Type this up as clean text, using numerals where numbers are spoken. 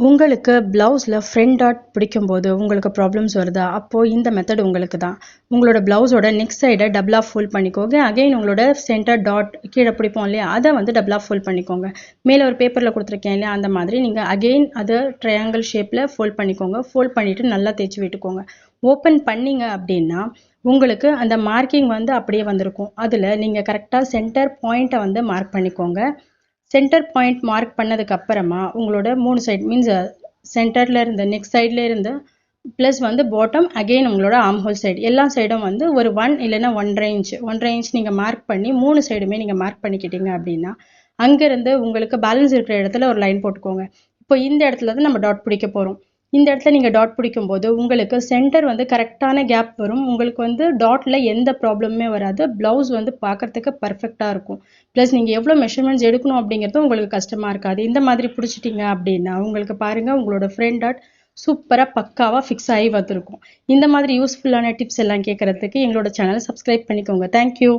உங்களுக்கு ப்ளவுஸில் front dot பிடிக்கும்போது உங்களுக்கு ப்ராப்ளம்ஸ் வருதா? அப்போது இந்த மெத்தட் உங்களுக்கு தான். உங்களோட ப்ளவுஸோட நெக்ஸ்ட் சைடை டபுளாக ஃபோல்ட் பண்ணிக்கோங்க. அகைன் உங்களோட சென்டர் டாட் கீழே பிடிப்போம் இல்லையா, அதை வந்து டபுளாக ஃபோல்ட் பண்ணிக்கோங்க. மேலே ஒரு பேப்பரில் கொடுத்துருக்கேன் இல்லையா, அந்த மாதிரி நீங்கள் அகெயின் அதை ட்ரையாங்கிள் ஷேப்பில் ஃபோல்ட் பண்ணிக்கோங்க. ஃபோல்ட் பண்ணிவிட்டு நல்லா தேய்ச்சி விட்டுக்கோங்க. ஓப்பன் பண்ணிங்க அப்படின்னா உங்களுக்கு அந்த மார்க்கிங் வந்து அப்படியே வந்திருக்கும். அதில் நீங்கள் கரெக்டாக சென்டர் பாயிண்ட்டை வந்து மார்க் பண்ணிக்கோங்க. சென்டர் பாயிண்ட் மார்க் பண்ணதுக்கு அப்புறமா உங்களோட 3 சைடு மீன்ஸ் சென்டர்ல இருந்து நெக்ஸ்ட் சைட்ல இருந்து ப்ளஸ் வந்து பாட்டம் அகெயின் உங்களோட ஆர்ம் ஹோல் சைடு எல்லா சைடும் வந்து ஒரு 1 இல்லைன்னா 1.5 இன்ச் நீங்கள் மார்க் பண்ணி 3 சைடுமே நீங்கள் மார்க் பண்ணிக்கிட்டீங்க அப்படின்னா அங்கேருந்து உங்களுக்கு பேலன்ஸ் இருக்கிற இடத்துல ஒரு லைன் போட்டுக்கோங்க. இப்போ இந்த இடத்துல தான் நம்ம டாட் பிடிக்க போகிறோம். இந்த இடத்துல நீங்கள் டாட் பிடிக்கும்போது உங்களுக்கு சென்டர் வந்து கரெக்டான கேப் வரும். உங்களுக்கு வந்து டாட்டில் எந்த ப்ராப்ளமுமே வராது. ப்ளவுஸ் வந்து பார்க்குறதுக்கு பர்ஃபெக்டாக இருக்கும். ப்ளஸ் நீங்கள் எவ்வளோ மெஷர்மெண்ட்ஸ் எடுக்கணும் அப்படிங்கிறது உங்களுக்கு கஷ்டமாக இருக்காது. இந்த மாதிரி பிடிச்சிட்டிங்க அப்படின்னா உங்களுக்கு பாருங்கள் உங்களோட ஃப்ரண்ட் டாட் சூப்பராக பக்காவாக ஃபிக்ஸ் ஆகி வந்திருக்கும். இந்த மாதிரி யூஸ்ஃபுல்லான டிப்ஸ் எல்லாம் கேட்குறதுக்கு எங்களோட சேனலை சப்ஸ்கிரைப் பண்ணிக்கோங்க. தேங்க்யூ.